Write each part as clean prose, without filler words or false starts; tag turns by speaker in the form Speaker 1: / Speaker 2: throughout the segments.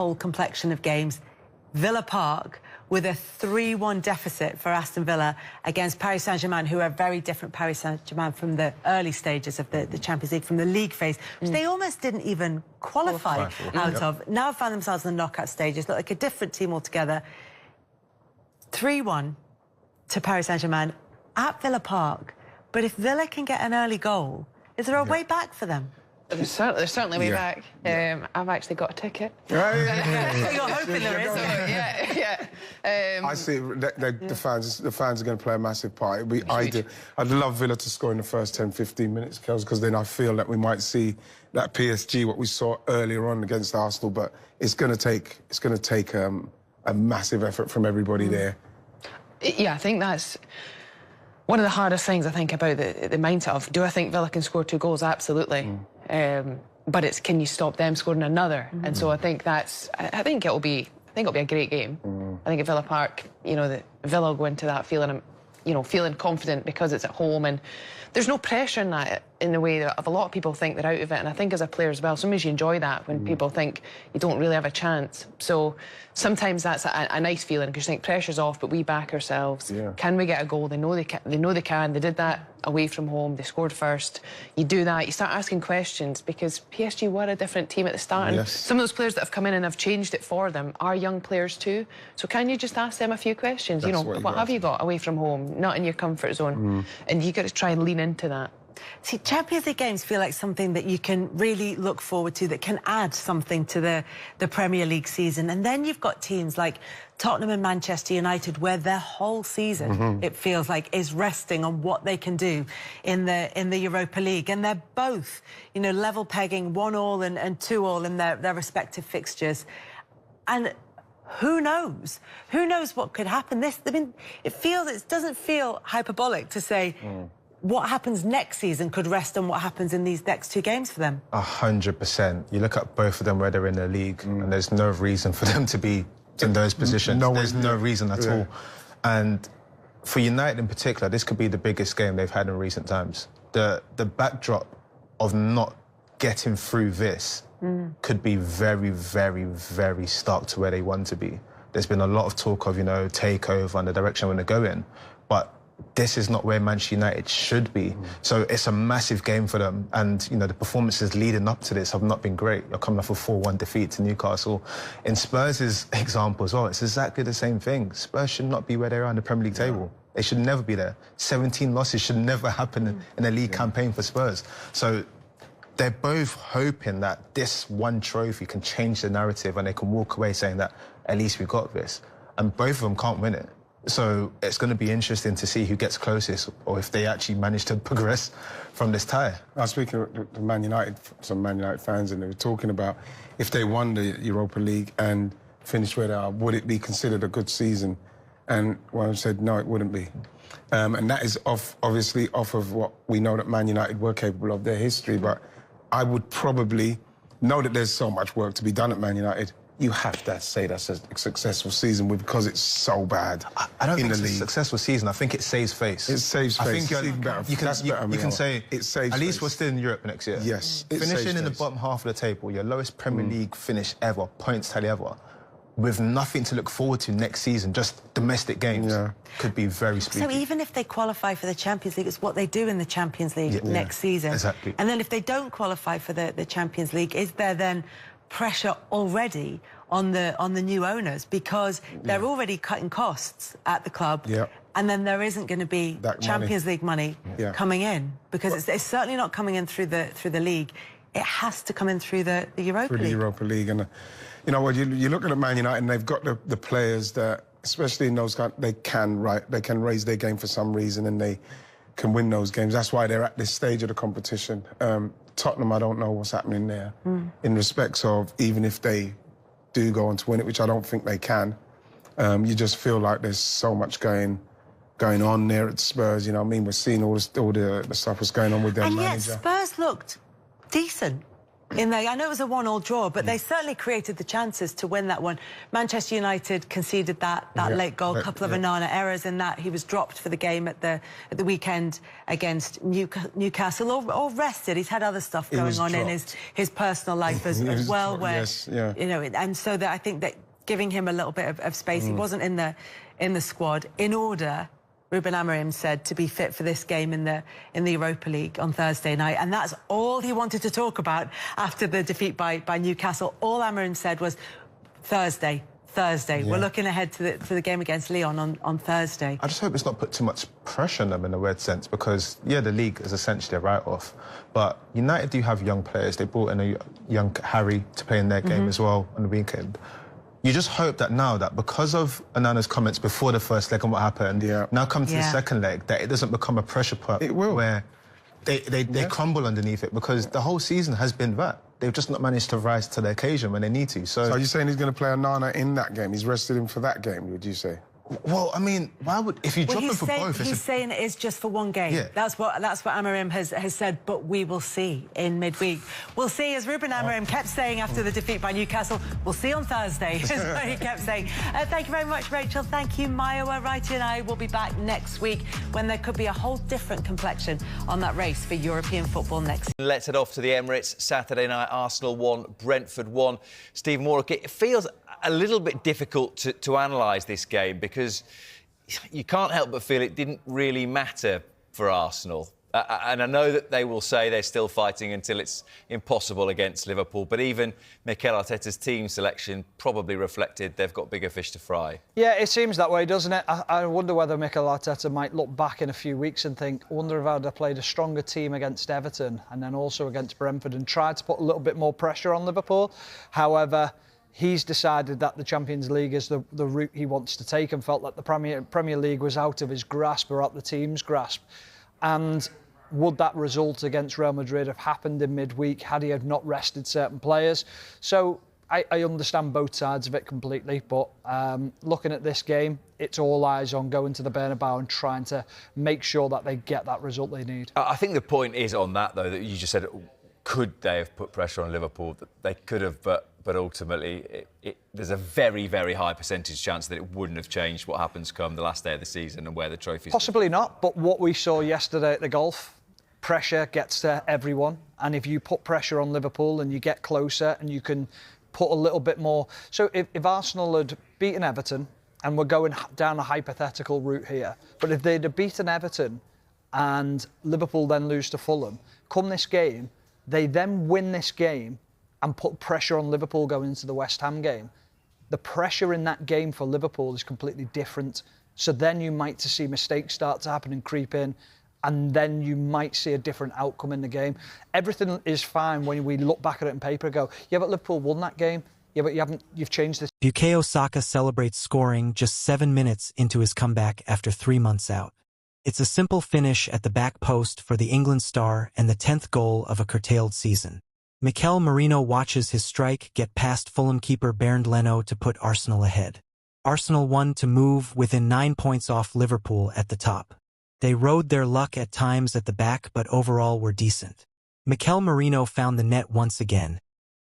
Speaker 1: whole complexion of games. Villa Park with a 3-1 deficit for Aston Villa against Paris Saint-Germain, who are a very different Paris Saint-Germain from the early stages of the Champions League, from the league phase, which they almost didn't even qualify out of. Now found themselves in the knockout stages, look like a different team altogether. 3-1 to Paris Saint-Germain at Villa Park. But if Villa can get an early goal, is there a way back for them?
Speaker 2: There's certainly a way back. I've actually got a ticket.
Speaker 1: You're hoping there is.
Speaker 3: I see the fans are going to play a massive part. I'd love Villa to score in the first 10-15 minutes, Kels, because then I feel that we might see that PSG, what we saw earlier on against Arsenal, but it's going to take a massive effort from everybody there.
Speaker 2: Yeah, I think that's one of the hardest things, I think, about the mindset of, do I think Villa can score 2 goals? Absolutely. But it's, can you stop them scoring another? And so I think I think it'll be a great game. I think at Villa Park, you know, Villa will go into that feeling, you know, feeling confident because it's at home, and there's no pressure in that, in the way that a lot of people think they're out of it. And I think as a player as well, sometimes you enjoy that when people think you don't really have a chance. So sometimes that's a nice feeling, because you think pressure's off, but we back ourselves. Can we get a goal? They know they can. They did that away from home. They scored first. You do that, you start asking questions, because PSG were a different team at the start. And some of those players that have come in and have changed it for them are young players too. So can you just ask them a few questions? You know, what have you got away from home? Not in your comfort zone. And you got to try and lean into that.
Speaker 1: See, Champions League games feel like something that you can really look forward to, that can add something to the Premier League season. And then you've got teams like Tottenham and Manchester United, where their whole season, it feels like, is resting on what they can do in the Europa League. And they're both, you know, level pegging 1-1 and 2-2 in their respective fixtures. And who knows? Who knows what could happen? I mean, it doesn't feel hyperbolic to say what happens next season could rest on what happens in these next 2 games for them.
Speaker 4: 100%. You look at both of them where they're in the league, and there's no reason for them to be in those positions. There's no reason at all. And for United in particular, this could be the biggest game they've had in recent times. The backdrop of not getting through this could be very, very, very stark to where they want to be. There's been a lot of talk of, you know, takeover and the direction when they're going, but this is not where Manchester United should be. So it's a massive game for them. And, you know, the performances leading up to this have not been great. You're coming off a 4-1 defeat to Newcastle. In Spurs' example as well, it's exactly the same thing. Spurs should not be where they are on the Premier League table. They should never be there. 17 losses should never happen in a league campaign for Spurs. So they're both hoping that this one trophy can change the narrative and they can walk away saying that at least we got this. And both of them can't win it. So it's going to be interesting to see who gets closest, or if they actually manage to progress from this tie.
Speaker 3: I was speaking to Man United, some Man United fans, and they were talking about if they won the Europa League and finished where they are, would it be considered a good season? And one said, no, it wouldn't be. And that is obviously off of what we know that Man United were capable of, their history. But I would probably know that there's so much work to be done at Man United. You have to say that's a successful season because it's so bad.
Speaker 4: I don't think it's a successful season. I think it saves face.
Speaker 3: It saves face.
Speaker 4: I think you can say
Speaker 3: it saves
Speaker 4: at least
Speaker 3: face.
Speaker 4: we're still in Europe next year.
Speaker 3: Yes.
Speaker 4: Finishing in the bottom half of the table, your lowest Premier League finish ever, points tally ever, with nothing to look forward to next season, just domestic games, could be very spooky.
Speaker 1: So even if they qualify for the Champions League, it's what they do in the Champions League next season.
Speaker 4: Exactly.
Speaker 1: And then if they don't qualify for the Champions League, is there then pressure already on the new owners, because they're already cutting costs at the club, and then there isn't going to be that Champions League money coming in, because it's certainly not coming in through the league. It has to come in through the Europa League.
Speaker 3: Through the Europa League, and you know what? You're looking at Man United, and they've got the players that, especially in those guys, they can raise their game for some reason, and they can win those games. That's why they're at this stage of the competition. Tottenham, I don't know what's happening there in respects of, even if they do go on to win it, which I don't think they can. You just feel like there's so much going on there at Spurs. You know what I mean? We're seeing all the stuff that's going on with their manager.
Speaker 1: And yet Spurs looked decent I know it was a 1-1 draw, but they certainly created the chances to win that one. Manchester United conceded that late goal, a couple of Onana errors in that. He was dropped for the game at the weekend against Newcastle, or rested. He's had other stuff going on in his personal life as well, where you know, and so that I think that giving him a little bit of space, he wasn't in the squad in order, Ruben Amorim said, to be fit for this game in the Europa League on Thursday night. And that's all he wanted to talk about after the defeat by Newcastle. All Amorim said was Thursday. Yeah. We're looking ahead to the game against Lyon on Thursday.
Speaker 4: I just hope it's not put too much pressure on them in a weird sense, because, yeah, the league is essentially a write-off. But United do have young players. They brought in a young Harry to play in their game as well on the weekend. You just hope that now, that because of Onana's comments before the first leg and what happened, now come to the second leg, that it doesn't become a pressure point where they crumble underneath it, because the whole season has been that. They've just not managed to rise to the occasion when they need to. So are
Speaker 3: you saying he's going to play Onana in that game? He's rested him for that game, would you say?
Speaker 4: Well, I mean, why would, if you drop him for both...
Speaker 1: He's saying it is just for one game. Yeah. That's what Amorim has said, but we will see in midweek. We'll see, as Ruben Amorim kept saying after the defeat by Newcastle, we'll see on Thursday, is what he kept saying. Thank you very much, Rachel. Thank you, Mayowa. Wright and I will be back next week when there could be a whole different complexion on that race for European football next.
Speaker 5: Let's head off to the Emirates. Saturday night, Arsenal 1, Brentford 1. Steve Morlock, it feels a little bit difficult to analyse this game, because you can't help but feel it didn't really matter for Arsenal. And I know that they will say they're still fighting until it's impossible against Liverpool, but even Mikel Arteta's team selection probably reflected they've got bigger fish to fry.
Speaker 6: Yeah, it seems that way, doesn't it? I wonder whether Mikel Arteta might look back in a few weeks and think, I wonder if I'd have played a stronger team against Everton and then also against Brentford and tried to put a little bit more pressure on Liverpool. However, he's decided that the Champions League is the route he wants to take, and felt that the Premier League was out of his grasp, or out the team's grasp. And would that result against Real Madrid have happened in midweek had he had not rested certain players? So I understand both sides of it completely, but looking at this game, it's all eyes on going to the Bernabeu and trying to make sure that they get that result they need.
Speaker 5: I think the point is on that, though, that you just said, could they have put pressure on Liverpool? They could have, but ultimately, there's a very, very high percentage chance that it wouldn't have changed what happens come the last day of the season and where the trophies...
Speaker 6: Possibly not, but what we saw yesterday at the Golf, pressure gets to everyone. And if you put pressure on Liverpool and you get closer and you can put a little bit more... So if Arsenal had beaten Everton, and we're going down a hypothetical route here, but if they'd have beaten Everton and Liverpool then lose to Fulham, come this game, they then win this game and put pressure on Liverpool going into the West Ham game, the pressure in that game for Liverpool is completely different. So then you might see mistakes start to happen and creep in, and then you might see a different outcome in the game. Everything is fine when we look back at it on paper and go, yeah, but Liverpool won that game. Yeah, but you've changed this.
Speaker 7: Bukayo Saka celebrates scoring just 7 minutes into his comeback after 3 months out. It's a simple finish at the back post for the England star and the 10th goal of a curtailed season. Mikel Merino watches his strike get past Fulham keeper Bernd Leno to put Arsenal ahead. Arsenal won to move within 9 points off Liverpool at the top. They rode their luck at times at the back, but overall were decent. Mikel Merino found the net once again,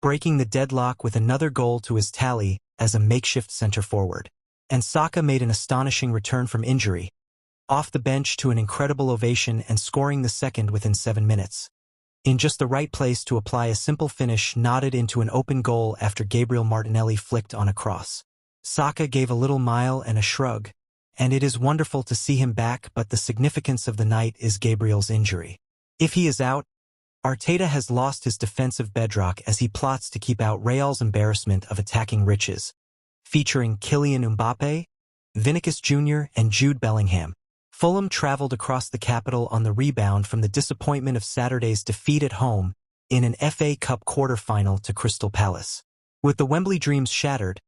Speaker 7: breaking the deadlock with another goal to his tally as a makeshift centre-forward. And Saka made an astonishing return from injury, off the bench to an incredible ovation and scoring the second within 7 minutes. In just the right place to apply a simple finish nodded into an open goal after Gabriel Martinelli flicked on a cross. Saka gave a little smile and a shrug, and it is wonderful to see him back, but the significance of the night is Gabriel's injury. If he is out, Arteta has lost his defensive bedrock as he plots to keep out Real's embarrassment of attacking riches, featuring Kylian Mbappe, Vinicius Jr. and Jude Bellingham. Fulham travelled across the capital on the rebound from the disappointment of Saturday's defeat at home in an FA Cup quarter-final to Crystal Palace. With the Wembley dreams shattered,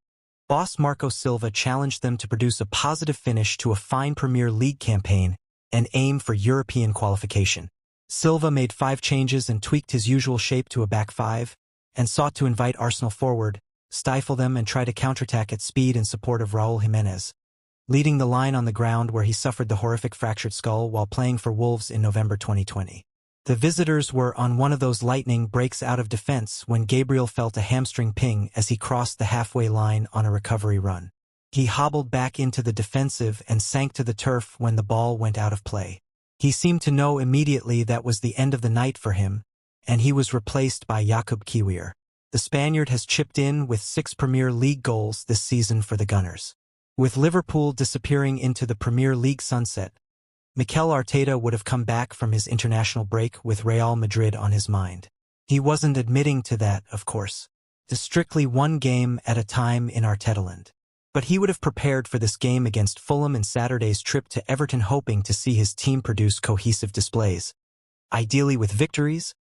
Speaker 7: boss Marco Silva challenged them to produce a positive finish to a fine Premier League campaign and aim for European qualification. Silva made 5 changes and tweaked his usual shape to a back 5, and sought to invite Arsenal forward, stifle them and try to counterattack at speed in support of Raúl Jiménez, leading the line on the ground where he suffered the horrific fractured skull while playing for Wolves in November 2020. The visitors were on one of those lightning breaks out of defense when Gabriel felt a hamstring ping as he crossed the halfway line on a recovery run. He hobbled back into the defensive and sank to the turf when the ball went out of play. He seemed to know immediately that was the end of the night for him, and he was replaced by Jakub Kiwior. The Spaniard has chipped in with 6 Premier League goals this season for the Gunners. With Liverpool disappearing into the Premier League sunset, Mikel Arteta would have come back from his international break with Real Madrid on his mind. He wasn't admitting to that, of course. It's strictly one game at a time in Artetaland. But he would have prepared for this game against Fulham and Saturday's trip to Everton, hoping to see his team produce cohesive displays. Ideally with victories,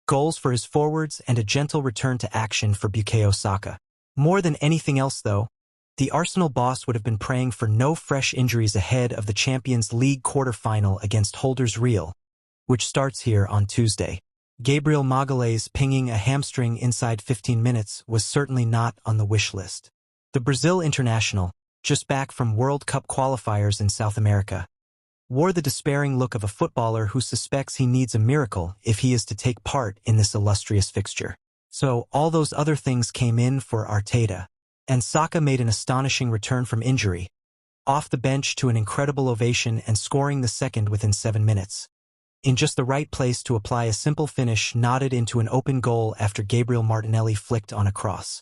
Speaker 7: goals for his forwards, and a gentle return to action for Bukayo Saka. More than anything else, though, the Arsenal boss would have been praying for no fresh injuries ahead of the Champions League quarter-final against holders Real, which starts here on Tuesday. Gabriel Magalhaes pinging a hamstring inside 15 minutes was certainly not on the wish list. The Brazil international, just back from World Cup qualifiers in South America, wore the despairing look of a footballer who suspects he needs a miracle if he is to take part in this illustrious fixture. So all those other things came in for Arteta, and Saka made an astonishing return from injury, off the bench to an incredible ovation and scoring the second within 7 minutes. In just the right place to apply a simple finish nodded into an open goal after Gabriel Martinelli flicked on a cross.